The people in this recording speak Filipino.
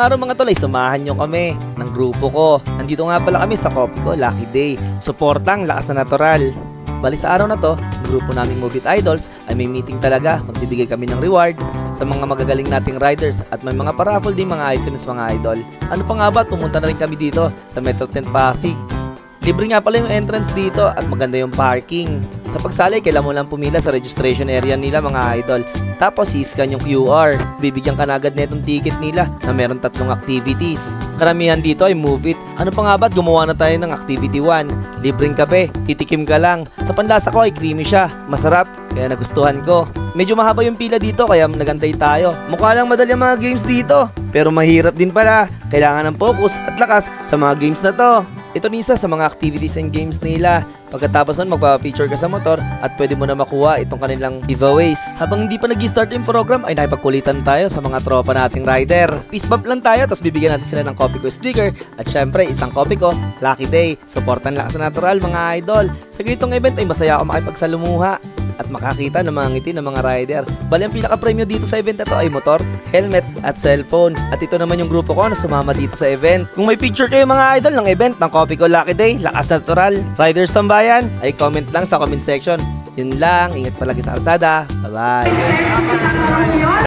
Araw mga tol ay samahan nyo kami ng grupo ko. Nandito nga pala kami sa Coffee Ko Lucky Day. Suportang lakas na natural. Bali sa araw na to, ang grupo naming Move It Idols ay may meeting talaga. Magbibigay kami ng rewards sa mga magagaling nating riders at may mga paraffle din mga items mga idol. Ano pa nga ba, pumunta na rin kami dito sa Metro 10 Pasig. Libre nga pala yung entrance dito at maganda yung parking. Sa pagsali, kailangan mo lang pumila sa registration area nila mga idol. Tapos i-scan yung QR. Bibigyan ka na agad na itong ticket nila na meron 3 activities. Karamihan dito ay Move It. Ano pa nga ba, gumawa na tayo ng activity 1. Libreng kape, titikim ka lang. Sa panlasa ko ay creamy siya. Masarap, kaya nagustuhan ko. Medyo mahaba yung pila dito kaya nagantay tayo. Mukha lang madali ang mga games dito. Pero mahirap din pala. Kailangan ng focus at lakas sa mga games na to. Ito ni isa sa mga activities and games nila. Pagkatapos nun, magpa-feature ka sa motor at pwede mo na makuha itong kanilang giveaways. Habang hindi pa nag-start yung program, ay nakipagkulitan tayo sa mga tropa nating rider. Peace bump lang tayo, tapos bibigyan natin sila ng Coffee Ko sticker. At syempre, isang Coffee Ko, Lucky Day. Supportan lakas na natural mga idol. Sa ganitong event ay masaya ako makipagsalumuha at makakita ng mga ngiti ng mga rider. Bali ang pinaka-premyo dito sa event na to ay motor, helmet at cellphone. At ito naman yung grupo ko na sumama dito sa event. Kung may picture kayo mga idol ng event ng Coffee Ko Lucky Day, lakas natural, riders tambayan, ay comment lang sa comment section. Yun lang, ingat palagi sa kalsada. Bye-bye.